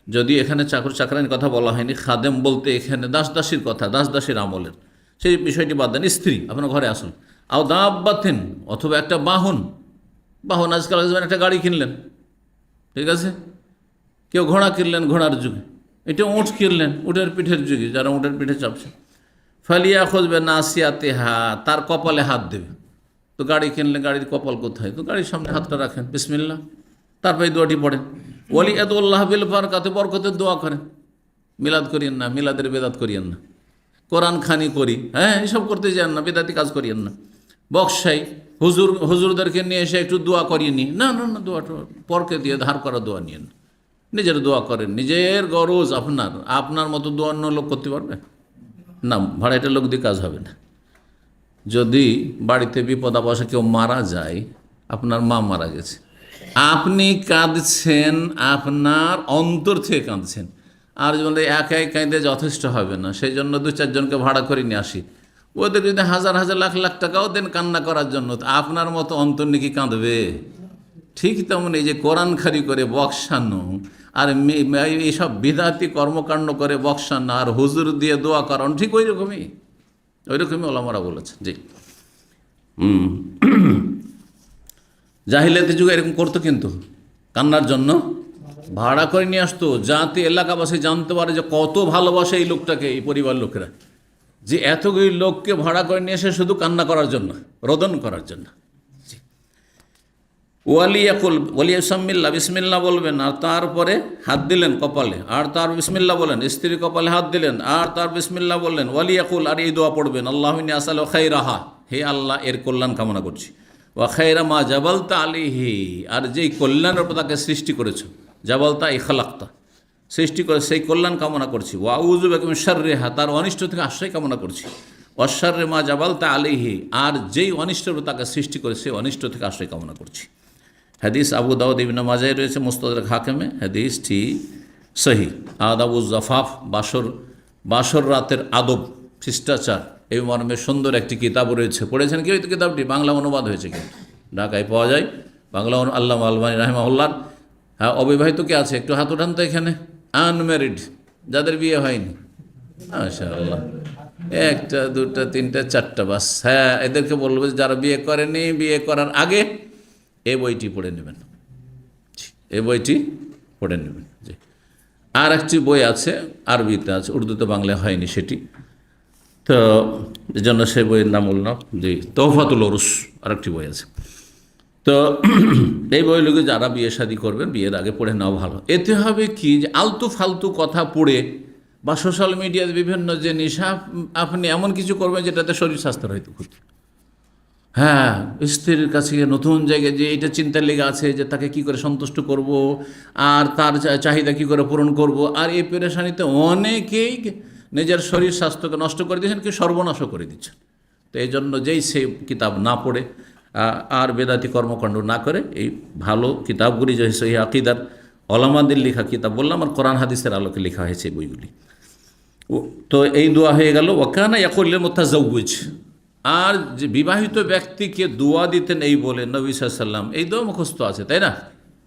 যদি এখানে চাকর চাকরানির কথা বলা হয়নি, খাদেম বলতে এখানে দাস দাসীর কথা, দাস দাসীর আমলের, সেই বিষয়টি বাদ দেন। স্ত্রী আপনার ঘরে আসুন, আও দাব্বাতিন, অথবা একটা বাহন, আজকাল একটা গাড়ি কিনলেন, ঠিক আছে, কেউ ঘোড়া কিনলেন ঘোড়ার যুগে, এটা উঁট কিনলেন উটের পিঠের যুগে, যারা উটের পিঠে চাপছে, ফালিয়া খুঁজবে নাসিয়াতে হা, তার কপালে হাত দেবে। তো গাড়ি কিনলেন, গাড়ির কপাল কোথায়? তো গাড়ির সামনে হাতটা রাখেন, বিসমিল্লাহ, তারপরে দোয়াটি পড়েন, ওয়ালি আদুল্লাহ বিল বারাকাতে, বরকতের দোয়া করেন। মিলাদ করিয়েন না, মিলাদের বেদাত করিয়েন না, কোরআন খানি করি, হ্যাঁ, এসব করতে যান না, বেদাতি কাজ করিয়েন না। বক্সাই হুজুরদেরকে নিয়ে এসে একটু দোয়া করিয়ে নি, না, দোয়াটা পরকে দিয়ে ধার করা দোয়া নিয়েন, নিজের দোয়া করেন, নিজের গরজ আপনার মতো দোয়া অন্য লোক করতে পারবে না, ভাড়াইটা লোক দিয়ে কাজ হবে না। যদি বাড়িতে বিপদ আপদে কেউ মারা যায়, আপনার মা মারা গেছে, আপনি কাঁদছেন, আপনার অন্তর থেকে কাঁদছেন, আর যদি একাই কাঁদে যথেষ্ট হবে না, সেই জন্য 2-4 জনকে ভাড়া করে নিয়ে আসি, ওদের যদি হাজার হাজার লাখ লাখ টাকাও দেন কান্না করার জন্য, আপনার মতো অন্তর নাকি কাঁদবে? ঠিক তেমন এই যে কোরআন খারি করে বক্সানো আর এইসব বিদাতি কর্মকাণ্ড করে বক্সানো আর হুজুর দিয়ে দোয়া করানো, ঠিক ওই রকমই ওলামারা বলেছে। জি, জাহিলিয়াতের যুগে এরকম করতো, কিন্তু কান্নার জন্য ভাড়া করে নিয়ে আসতো, যাতে এলাকাবাসী জানতে পারে যে কত ভালোবাসে এই লোকটাকে, এই পরিবার লোকেরা, যে এতগুলি লোককে ভাড়া করে নিয়ে এসে শুধু কান্না করার জন্য, রোদন করার জন্য। ওয়ালিয়াসাম্মিল্লাহ, বিসমিল্লাহ বলবেন, আর তারপরে হাত দিলেন কপালে, আর তার বিসমিল্লাহ বলেন, স্ত্রী কপালে হাত দিলেন, আর তার বিসমিল্লাহ বললেন। ওয়ালিয়াকুল, আর এই দোয়া পড়বেন, আল্লাহুম্মা আসআলু খাইরাহা, হে আল্লাহ এর কল্যাণ কামনা করছি, ওয়া খাইরা মা জাবালতা আলাইহি, আর যেই কল্যাণের উপর তাকে সৃষ্টি করেছো, জাবালতা ইখলাকতা, সৃষ্টি করে সেই কল্যাণ কামনা করছি। ওয়া আউযু বিকা মিন শাররিহা, তার অনিষ্ট থেকে আশ্রয় কামনা করছি। অশ্বারে মা জাবালতা আলাইহি, আর যেই অনিষ্টের উপর তাকে সৃষ্টি করে সেই অনিষ্ট থেকে আশ্রয় কামনা করছি। হাদিস আবু দাউদ ইবনে মাজায় রয়েছে, মুস্তাদরাক হাকিমে হাদিসটি সহি। আদাবুজ জাফাফ, বাসর রাতের আদব, শিষ্টাচার, এই মর্মে সুন্দর একটি কিতাব রয়েছে। পড়েছেন কি ওই কিতাবটি? বাংলা অনুবাদ হয়েছে, কিন্তু ঢাকায় পাওয়া যায় বাংলা আল্লামা আলবানী রাহিমাহুল্লাহর। হ্যাঁ, অবিবাহিত কে আছে একটু হাত উঠান তো এখানে, আনম্যারিড, যাদের বিয়ে হয়নি, মাশাআল্লাহ, একটা দুটা তিনটা চারটা, বাস। হ্যাঁ, এদেরকে বলবো যারা বিয়ে করেনি, বিয়ে করার আগে এই বইটি পড়ে নেবেন, এই বইটি পড়ে নেবেন। জি, আর একটি বই আছে, আরবিতে আছে, উর্দুতে বাংলায় হয়নি সেটি, তো এই জন্য সেই বইয়ের নাম বললাম। জি, তোহফাতুল উরুস আর একটি বই আছে। তো এই বইগুলো যারা বিয়ে শাদী করবেন বিয়ের আগে পড়ে নেওয়া ভালো। এতে হবে কি, যে আলতু ফালতু কথা পড়ে বা সোশ্যাল মিডিয়াতে বিভিন্ন জিনিস আপনি এমন কিছু করবেন যেটাতে শরীর স্বাস্থ্যের হয়তো ক্ষতি। হ্যাঁ, স্ত্রীর কাছে নতুন জায়গায় যে এটা চিন্তা লেগে আছে যে তাকে কি করে সন্তুষ্ট করব, আর তার চাহিদা কি করে পূরণ করব, আর এই পেরেশানিতে অনেকেই নিজের শরীর স্বাস্থ্যকে নষ্ট করে দিচ্ছেন, কি সর্বনাশও করে দিচ্ছেন। তো এই জন্য যেই সে কিতাব না পড়ে আর বেদাতি কর্মকাণ্ড না করে, এই ভালো কিতাবগুলি যে সহি আকিদার ওলামাদের লেখা কিতাব বললাম, আর কোরআন হাদিসের আলোকে লেখা হয়েছে এই বইগুলি। তো এই দোয়া হয়ে গেল। ওয়াকানা ইয়াকুলুল মুতাজাওবিজ, আর যে বিবাহিত ব্যক্তিকে দোয়া দিতেন এই বলে নবী সাল্লাল্লাহু আলাইহি ওয়াসাল্লাম, এই দোয়া মুখস্থ আছে, তাই না?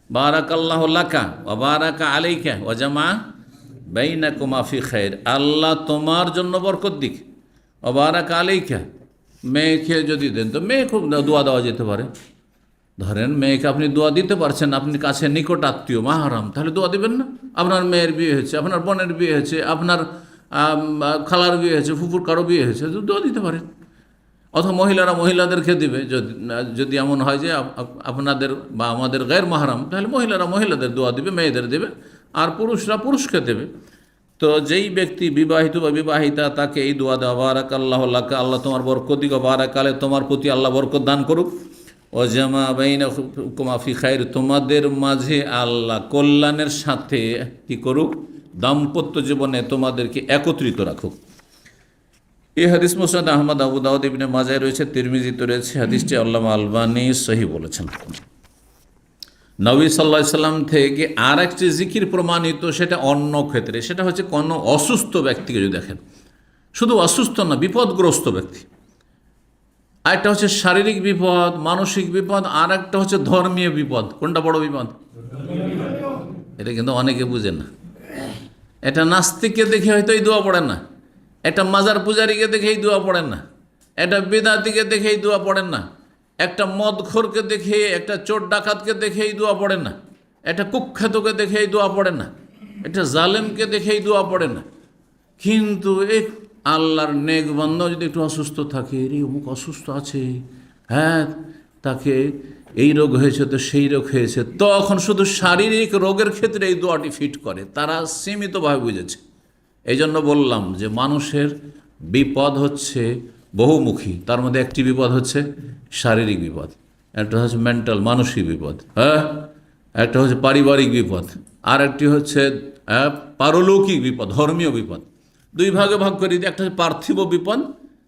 বারাকাল্লাহু লাকা ওয়া বারাকা আলাইকা ওয়া জামা বাইনাকুমা ফি খাইর, আল্লাহ তোমার জন্য বরকত দিক, ওয়া বারাকা আলাইকা, মেয়েকে যদি দেন তো মেয়ে খুব দোয়া দেওয়া যেতে পারে। ধরেন মেয়েকে আপনি দোয়া দিতে পারছেন, আপনি কাছে নিকট আত্মীয় মাহারাম, তাহলে দোয়া দিবেন না? আপনার মেয়ের বিয়ে হয়েছে, আপনার বোনের বিয়ে হয়েছে, আপনার খালার বিয়ে হয়েছে, ফুফুর কারো বিয়ে হয়েছে, দোয়া দিতে পারেন। অথবা মহিলারা মহিলাদেরকে দিবে, যদি এমন হয় যে আপনাদের বা আমাদের গায়ের মাহারাম, তাহলে মহিলারা মহিলাদের দোয়া দিবে, মেয়েদের দেবে, আর পুরুষরা পুরুষকে দেবে। তো যেই ব্যক্তি বিবাহিত বা বিবাহিতা তাকে এই দোয়া দেওয়া, বারাকাল্লাহ লাকা, আল্লাহ তোমার বরকত দিক, বারাকালে তোমার প্রতি আল্লাহ বরকত দান করুক, ও জামা বাইনাকুমা ফি খাইর, তোমাদের মাঝে আল্লাহ কল্যাণের সাথে কি করুক, দাম্পত্য জীবনে তোমাদেরকে একত্রিত রাখুক। এই হাদিস মুসনাদ আহমদ, আবু দাউদ, ইবনে মাজায় রয়েছে, তিরমিজিতে রয়েছে। হাদিসটি আল্লামা আলবানী সহি বলেছেন। নবী সাল্লাল্লাহু আলাইহি সাল্লাম থেকে আর একটি জিকির প্রমাণিত, সেটা অন্য ক্ষেত্রে, সেটা হচ্ছে কোনো অসুস্থ ব্যক্তিকে যদি দেখেন, শুধু অসুস্থ না, বিপদগ্রস্ত ব্যক্তি, আরেকটা হচ্ছে শারীরিক বিপদ, মানসিক বিপদ, আর একটা হচ্ছে ধর্মীয় বিপদ। কোনটা বড় বিপদ? এটা কিন্তু অনেকে বুঝে না। এটা নাস্তিককে দেখে হয়তো এই দোয়া পড়েন না, একটা মাজার পূজারীকে দেখে এই দোয়া পড়েন না, একটা বেদাতিকে দেখে এই দোয়া পড়েন না, একটা মদখোরকে দেখে, একটা চোর ডাকাতকে দেখে এই দোয়া পড়েন না, একটা কুখ্যাতকে দেখে এই দোয়া পড়েন না, একটা জালেমকে দেখে এই দোয়া পড়েন না। কিন্তু এক আল্লাহর নেক বান্দা যদি একটু অসুস্থ থাকে, এই অমুক অসুস্থ আছে, হ্যাঁ তাকে এই রোগ হয়েছে, তো সেই রোগ হয়েছে, তখন শুধু শারীরিক রোগের ক্ষেত্রে এই দোয়াটি ফিট করে, তারা সীমিতভাবে বুঝেছে। এই জন্য বললাম যে মানুষের বিপদ হচ্ছে বহুমুখী, তার মধ্যে একটি বিপদ হচ্ছে শারীরিক বিপদ, একটা হচ্ছে মেন্টাল মানসিক বিপদ, হ্যাঁ, একটা হচ্ছে পারিবারিক বিপদ, আর একটি হচ্ছে পারলৌকিক বিপদ, ধর্মীয় বিপদ। দুই ভাগে ভাগ করে দিই, একটা হচ্ছে পার্থিব বিপদ,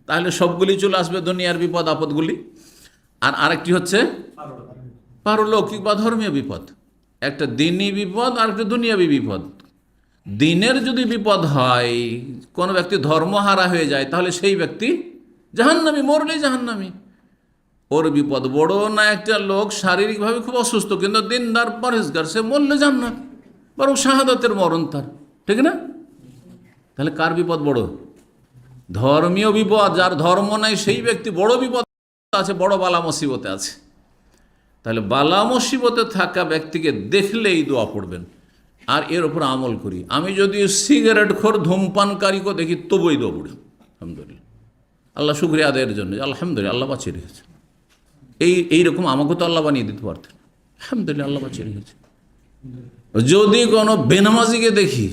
তাহলে সবগুলি চলে আসবে দুনিয়ার বিপদ আপদগুলি, আর আরেকটি হচ্ছে পারলৌকিক বা ধর্মীয় বিপদ। একটা দিনই বিপদ আর একটা দুনিয়াবী বিপদ। দিনের যদি বিপদ হয়, কোনো ব্যক্তি ধর্মহারা হয়ে যায়, তাহলে সেই ব্যক্তি জাহান্নামী, মরলেই জাহান্নামী। ওর বিপদ বড় না একটা লোক শারীরিকভাবে খুব অসুস্থ কিন্তু দিনদার পরেজগার, সে মরলে জান্নাত, বরং শাহাদাতের মরণ তার, ঠিক না? তাহলে কার বিপদ বড়? ধর্মীয় বিপদ। যার ধর্ম নাই সেই ব্যক্তি বড় বিপদ আছে, বড় বালা মুসিবতে আছে। তাহলে বালা মুসিবতে থাকা ব্যক্তিকে দেখলে এই দোয়া পড়বেন, আর এর ওপর আমল করি। আমি যদি সিগারেট খোর ধূমপানকারীকে দেখি তবু এই দোয়া পড়ি, আলহামদুলিল্লাহ, আল্লাহ শুকরিয়া আদায়ের জন্য, আলহামদুলিল্লাহ আল্লাহ বাঁচিয়ে রেখেছে। এইরকম আমাকে তো আল্লাহ বানিয়ে দিতে পারতেন, আলহামদুলিল্লাহ আল্লাহ বাঁচিয়ে রেখেছে। যদি কোনো বেনামাজিকে দেখি,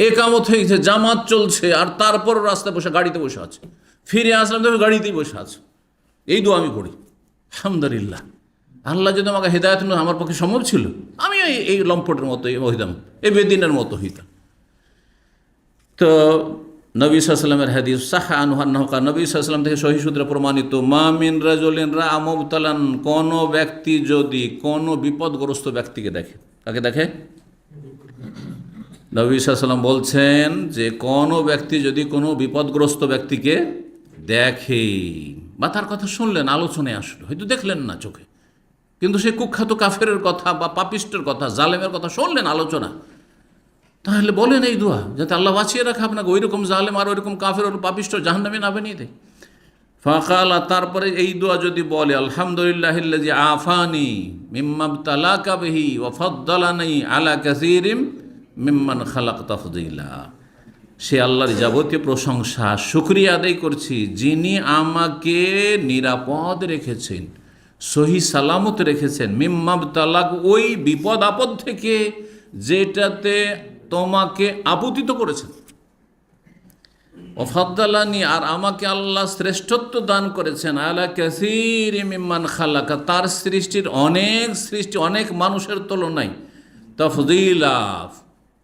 একামত হয়ে গেছে, জামাত চলছে, আর তারপর রাস্তায় বসে, গাড়িতে বসে আছে, ফিরে আসলাম তবে গাড়িতেই বসে আছে, এই দোয়া আমি পড়ি, আলহামদুলিল্লাহ আল্লাহ যদি আমাকে হেদায়েত না, আমার পক্ষে সম্ভব ছিল, আমি এই লম্পটের মতো হইতাম, এই বেদিনের মতো হইতাম। তো নবী সাল্লাল্লাহু আলাইহি ওয়াসাল্লামের হাদিস সাহা আনহু আন্নাহু কাল, নবী সাল্লাল্লাহু আলাইহি ওয়াসাল্লাম থেকে সহিহ সূত্রে প্রমাণিত, মা মিন রাজুলিন রাআ মুবতালান, কোন ব্যক্তি যদি কোন বিপদগ্রস্ত ব্যক্তিকে দেখে, কাকে দেখে? নবী সাল্লাল্লাহু আলাইহি ওয়াসাল্লাম বলছেন যে কোনো ব্যক্তি যদি কোনো বিপদগ্রস্ত ব্যক্তিকে দেখে বা তার কথা শুনলেন, আলোচনায় আসলো, হয়তো দেখলেন না চোখে, কিন্তু সে কুখ্যাত কাফেরের কথা বা পাপিষ্টের কথা, জালেমের কথা শুনলেন আলোচনা, তাহলে বলেন এই দোয়া, যাতে আল্লাহ বাঁচিয়ে রাখে আপনাকে ওই রকম জালেম আর ওইরকম কাফের ওর পাপিষ্ট জাহান্নামে না বানিয়ে দেয়। ফাকালা, তারপরে এই দোয়া যদি বলে, আলহামদুলিল্লাহিল্লাযী আফানি মিম্মা ইবতালাকা বিহি ওয়া ফাদ্দালানি আলা কাসীরিম মিম্মান খালাক তাফদীলা, সে আল্লাহর যাবতীয় প্রশংসা শুকরিয়া আদায় করছি, যিনি আমাকে নিরাপদ রেখেছেন, সহি সালামত রেখেছেন, মিম্মা ইবতালাক, ওই বিপদ আপদ থেকে যেটাতে তোমাকে আপতিত করেছেন, ওয়াফাদ্দালানি, আর আমাকে আল্লাহ শ্রেষ্ঠত্ব দান করেছেন, আলা কাসীরিম মিম্মান খালাকা, তার সৃষ্টির অনেক মানুষের তুলনায়, তাফদীলা,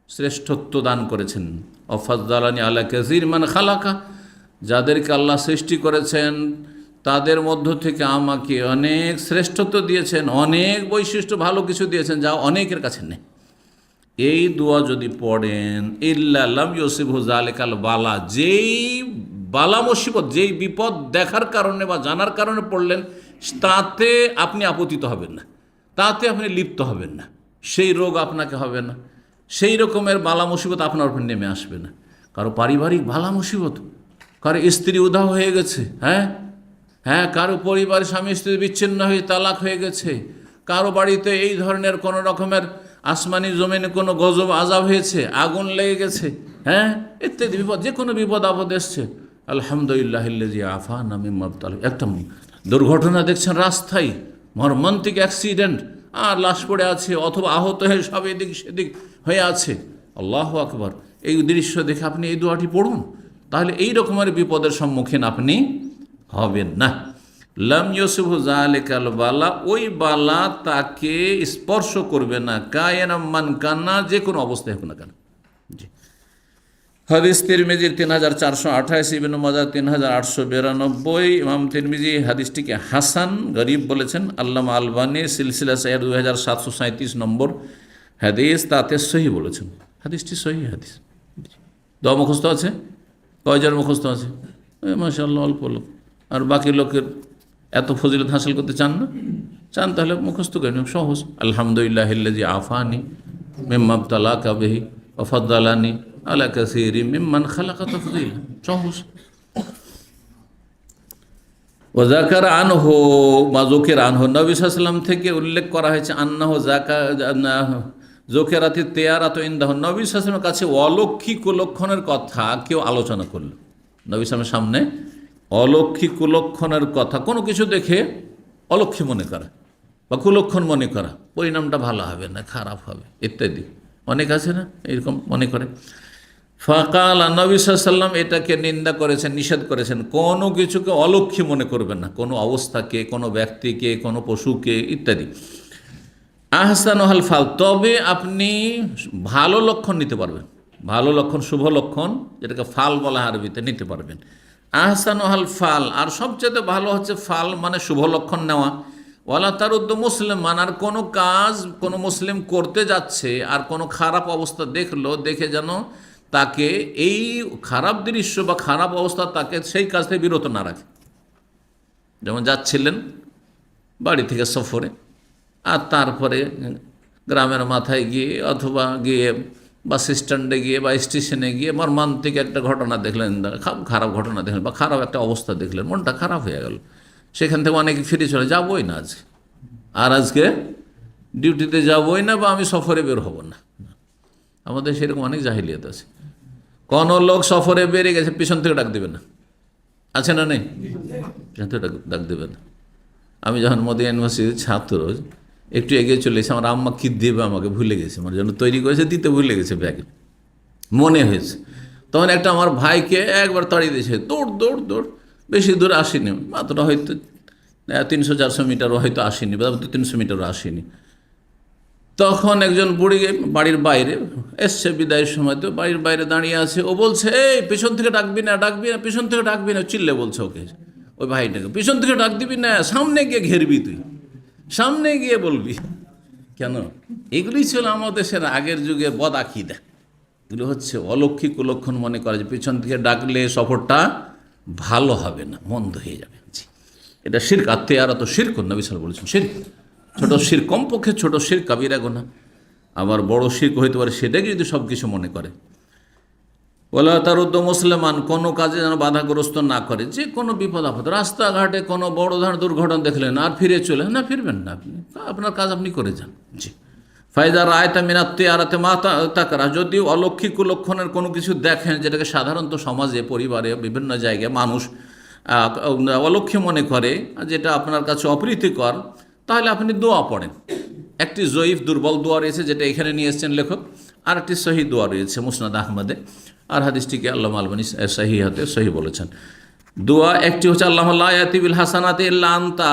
শ্রেষ্ঠত্ব দান করেছেন, ওয়াফাদ্দালানি আলা কাসীর মান খালাকা, যাদেরকে আল্লাহ সৃষ্টি করেছেন তাদের মধ্য থেকে আমাকে অনেক শ্রেষ্ঠত্ব দিয়েছেন, অনেক বৈশিষ্ট্য ভালো কিছু দিয়েছেন যা অনেকের কাছে নেই। এই দোয়া যদি পড়েন, ইল্লা লাম ইউসিবহু যালিকাল বালা, যেই বালা মুসিবত, যেই বিপদ দেখার কারণে বা জানার কারণে পড়লেন, তাতে আপনি আপতিত হবেন না, তাতে আপনি লিপ্ত হবেন না, সেই রোগ আপনাকে হবে না, সেই রকমের বালা মুসিবত আপনার উপর নেমে আসবে না। কারো পারিবারিক বালা মুসিবত, কারো স্ত্রী উধাও হয়ে গেছে, হ্যাঁ, কারো পরিবার স্বামী স্ত্রী বিচ্ছিন্ন হয়ে তালাক হয়ে গেছে, কারো বাড়িতে এই ধরনের কোনো রকমের আসমানি জমিনে কোনো গজব আযাব হয়েছে, আগুন লেগে গেছে, ইত্যাদি বিপদ, যে কোনো বিপদ আপদ এসছে, আলহামদুলিল্লাহিল্লাযী আফানা মিম্মা ইবতালাক। একটা দুর্ঘটনা দেখছেন রাস্তায়, মর্মান্তিক অ্যাক্সিডেন্ট, আর লাশ পড়ে আছে অথবা আহত হয়ে সব এদিক সেদিক হয়ে আছে, আল্লাহু আকবার, এই দৃশ্য দেখে আপনি এই দোয়াটি পড়ুন, তাহলে এই রকমের বিপদের সম্মুখীন আপনি হবেন না। লাম ইউসিবহু যালিকাল বালা, ওই বালা তাকে স্পর্শ করবে না, কায়না মান কানা, যে কোনো অবস্থায় হোক না কেন। জি, হাদিস তিরমিজির 3428, ইবনে মাজাহ 3892, ইমাম তিরমিজি হাদিসটিকে হাসান গরিব বলেছেন, আল্লামা আলবানী সিলসিলা সহিহ 2737 নম্বর হাদিস তাতে সহি বলেছেন, হাদিসটি সহি হাদিস। দোয়া মুখস্থ আছে, কয়জন মুখস্থ আছে? মাশাআল্লাহ, অল্প লোক। আর বাকি লোকের এত ফজিলত হাসিল করতে চান না, চান তাহলে মুখস্থ করেন, সহজ। আলহামদুলিল্লাহিল্লাযী আফানি মিম্মা ইবতালাকা বিহি ওয়া ফাদ্দালানি আলা কাসীরিম মিম্মান খালাকা তাফদীলা, সহজ। ওয়া যাকারা আনহু মা যুকিরা আনহু, নবী সাল্লাল্লাহু আলাইহি ওয়াসাল্লাম থেকে উল্লেখ করা হয়েছে, আন্নাহু যুকিরাতি তিয়ারাতু ইনদাহু, নবী সাল্লাল্লাহু আলাইহি ওয়াসাল্লামের কাছে অলৌকিক কুলক্ষণের কথা কেউ আলোচনা করল, নবী সাল্লাল্লাহু আলাইহি ওয়াসাল্লামের সামনে অলৌকিক কুলক্ষণের কথা, কোনো কিছু দেখে অলক্ষী মনে করা বা কুলক্ষণ মনে করা, পরিণামটা ভালো হবে না খারাপ হবে ইত্যাদি, অনেক আছে না এরকম মনে করে। ফাকাল, নবী সাল্লাল্লাহু আলাইহি ওয়াসাল্লাম এটাকে নিন্দা করেছেন, নিষেধ করেছেন, কোনো কিছুকে অলক্ষী মনে করবেন না, কোনো অবস্থাকে, কোনো ব্যক্তিকে, কোনো পশুকে ইত্যাদি। আহসানুল ফাল, তবে আপনি ভালো লক্ষণ নিতে পারবেন, ভালো লক্ষণ, শুভ লক্ষণ, যেটাকে ফাল বলা আরবিতে, নিতে পারবেন। আহসানুল ফাল, আর সবচেয়ে ভালো হচ্ছে ফাল মানে শুভ লক্ষণ নেওয়া। ওয়ালা তারুদ্দু মুসলিমান, আর কোনো কাজ কোনো মুসলিম করতে যাচ্ছে আর কোনো খারাপ অবস্থা দেখলো, দেখে যেন তাকে এই খারাপ দৃশ্য বা খারাপ অবস্থা তাকে সেই কাজ থেকে বিরত না রাখে। যেমন যাচ্ছিলেন বাড়ি থেকে সফরে, আর তারপরে গ্রামের মাথায় গিয়ে অথবা গিয়ে বাস স্ট্যান্ডে গিয়ে বা স্টেশনে গিয়ে মর্মান্তিক একটা ঘটনা দেখলেন, খারাপ ঘটনা দেখলেন বা খারাপ একটা অবস্থা দেখলেন, মনটা খারাপ হয়ে গেল, সেখান থেকে অনেকে ফিরে চলে, যাবই না আজকে, আর আজকে ডিউটিতে যাবই না, বা আমি সফরে বের হব না। আমাদের সেরকম অনেক জাহিলিয়াত আছে, কোনো লোক সফরে বেরিয়ে গেছে, পিছন থেকে ডাক দেবে না, আছে না নেই? পিছন থেকে ডাক দেবে না। আমি যখন মদিনা ইউনিভার্সিটির ছাত্র, একটু এগিয়ে চলে এসে, আমার আম্মা কী দেবে আমাকে ভুলে গেছে, আমার জন্য তৈরি করেছে, দিতে ভুলে গেছে, ব্যাগে মনে হয়েছে, তখন একটা আমার ভাইকে একবার তাড়িয়ে দিয়েছে, দৌড় দৌড় দৌড়, বেশি দূর আসেনি, মাত্র হয়তো 300-400 মিটারও হয়তো আসেনি, বা 300 মিটারও আসেনি। তখন একজন বুড়ি বাড়ির বাইরে এসছে বিদায়ের সময়, তো বাড়ির বাইরে দাঁড়িয়ে আছে। ও বলছে, এই পেছন থেকে ডাকবি না, ডাকবি না, পেছন থেকে ডাকবি না, চিল্লে বলছে ওকে, ওই ভাইটাকে, পেছন থেকে ডাক দিবি না, সামনে গিয়ে ঘেরবি, তুই সামনে গিয়ে বলবি। কেন? এগুলোই ছিল আমাদের দেশের আগের যুগে বদ আকীদা। এগুলো হচ্ছে অলৌকিক কুলক্ষণ মনে করে যে পিছন থেকে ডাকলে সফরটা ভালো হবে না, মন্দ হয়ে যাবে। জি, এটা শিরক। আত্মীয়ারা তো শিরক, নবী সাল্লাল্লাহু আলাইহি ওয়াসাল্লাম শিরক। ছোট শিরক, কমপক্ষে ছোট শিরক কাবিরা গুনাহ, আবার বড় শিরক হইতে পারে সেটাকে যদি সব কিছু মনে করে। ওলা তারুদ্দ মুসলমান, কোনো কাজে যেন বাধাগ্রস্ত না করে। যে কোনো বিপদ আপদ, রাস্তাঘাটে কোনো বড় ধরনের দুর্ঘটনা দেখলেন আর ফিরে চলে না, ফিরবেন না, আপনি আপনার কাজ আপনি করে যান। জি, ফায়দার আয়তা মিনাত্তে আরাতে মাতা তাকারা, যদি অলৌকিক কুলক্ষণের কোনো কিছু দেখেন যেটাকে সাধারণত সমাজে, পরিবারে, বিভিন্ন জায়গায় মানুষ অলক্ষ্য মনে করে, যেটা আপনার কাছে অপ্রীতিকর, তাহলে আপনি দোয়া পড়েন। একটি জয়ীফ দুর্বল দোয়া রয়েছে যেটা এখানে নিয়ে এসছেন লেখক, আর একটি সহি দোয়া রয়েছে মুসনাদ আহমদে, আর হাদিসটিকে আল্লামা আলবানী সহিহাতে সহি বলেছেন। দোয়া একটি হচ্ছে আল্লাহ লা ইয়াতি বিল হাসানাতি ইল্লা আনতা,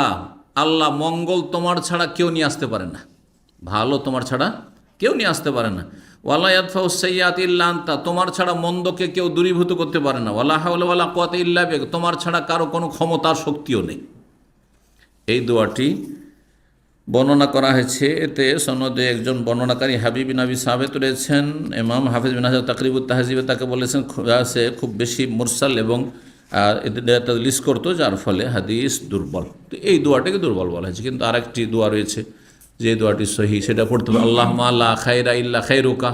আল্লাহ মঙ্গল তোমার ছাড়া কেউ নিয়ে আসতে পারে না, ভালো তোমার ছাড়া কেউ নিয়ে আসতে পারে না। ওয়ালা ইয়াদফাউ সাইয়্যাতি ইল্লা আনতা, তোমার ছাড়া মন্দকে কেউ দূরীভূত করতে পারে না। ওয়ালা হাওলা ওয়ালা কুওয়াতা ইল্লা বিক, তোমার ছাড়া কারো কোনো ক্ষমতার শক্তিও নেই। এই দোয়াটি বর্ণনা করা হয়েছে। এতে সনদে একজন বর্ণনাকারী হাবিব বিন আবি সাবেত রয়েছেন। ইমাম হাফিজ বিন হাজার তাকরিবুত তাহজিবে তাকে বলেছেন সে খুব বেশি মুরসাল এবং এটা লিস্ট করতো, যার ফলে হাদিস দুর্বল। তো এই দোয়াটাকে দুর্বল বলা হয়েছে। কিন্তু আরেকটি দোয়া রয়েছে যে দোয়াটি সহি, সেটা পড়তে হবে আল্লাহুম্মা লা খায়রা ইল্লা খায়রুকা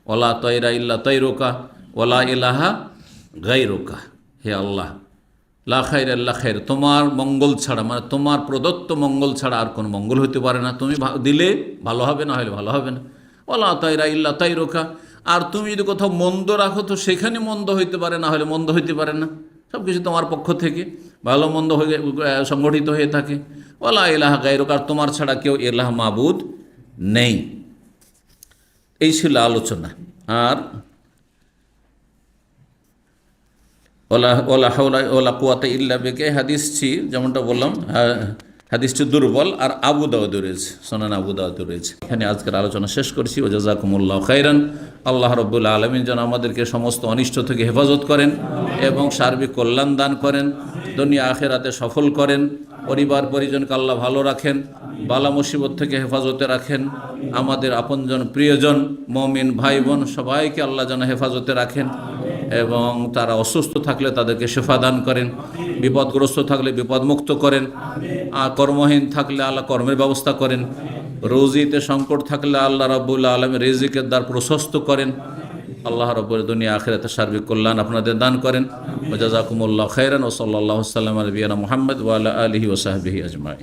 ওয়ালা তায়রা ইল্লা তায়রুকা ওয়ালা ইলাহা গায়রুকা। হে আল্লাহ, লা খায়রা ইল্লা খায়র, তোমার মঙ্গল ছাড়া, মানে তোমার প্রদত্ত মঙ্গল ছাড়া আর কোনো মঙ্গল হতে পারে না। তুমি দিলে ভালো হবে, না হলে ভালো হবে না। ওয়ালা তায়রা ইল্লা তায়রুকা, আর তুমি যদি কোথাও মন্দ রাখো তো সেখানে মন্দ হইতে পারে, না হলে মন্দ হইতে পারে না। সব কিছু তোমার পক্ষ থেকে ভালো মন্দ হয়ে সংগঠিত হয়ে থাকে। ওয়ালা ইলাহা গায়রুকা, আর তোমার ছাড়া কেউ ইলাহ মাবুদ নেই। এই ছিল আলোচনা। আর ওলা হাওলা ওলা কুওয়াতা ইল্লা বিকা হাদিসটি যেমনটা বললাম, হাদিসটি দুর্বল। আর আবু দাউদে রয়েছে, সুনান আবু দাউদে রয়েছে। এখানে আজকের আলোচনা শেষ করছি। ওয়া জাযাকুমুল্লাহু খাইরান। আল্লাহ রাব্বুল আলামিন যেন আমাদেরকে সমস্ত অনিষ্ট থেকে হেফাজত করেন এবং সার্বিক কল্যাণ দান করেন, দুনিয়া আখিরাতে সফল করেন, পরিবার পরিজনকে আল্লাহ ভালো রাখেন, বালা মুসিবত থেকে হেফাজতে রাখেন, আমাদের আপনজন প্রিয়জন মুমিন ভাই বোন সবাইকে আল্লাহ যেন হেফাজতে রাখেন এবং তারা অসুস্থ থাকলে তাদেরকে শেফা দান করেন, বিপদগ্রস্ত থাকলে বিপদমুক্ত করেন, আর কর্মহীন থাকলে আল্লাহ কর্মের ব্যবস্থা করেন, রুজিতে সংকট থাকলে আল্লাহ রাব্বুল আলামিন রিজিকের দ্বার প্রশস্ত করেন। আল্লাহ রাব্বুল দুনিয়া আখিরাতে সার্বিক কল্যাণ আপনাদের দান করেন। ওয়া জাযাকুমুল্লাহু খাইরান ওয়া সাল্লাল্লাহু আলা নবিয়িনা মুহাম্মদ ওয়া আলা আলিহি ওয়া সাহবিহি আজমাইন।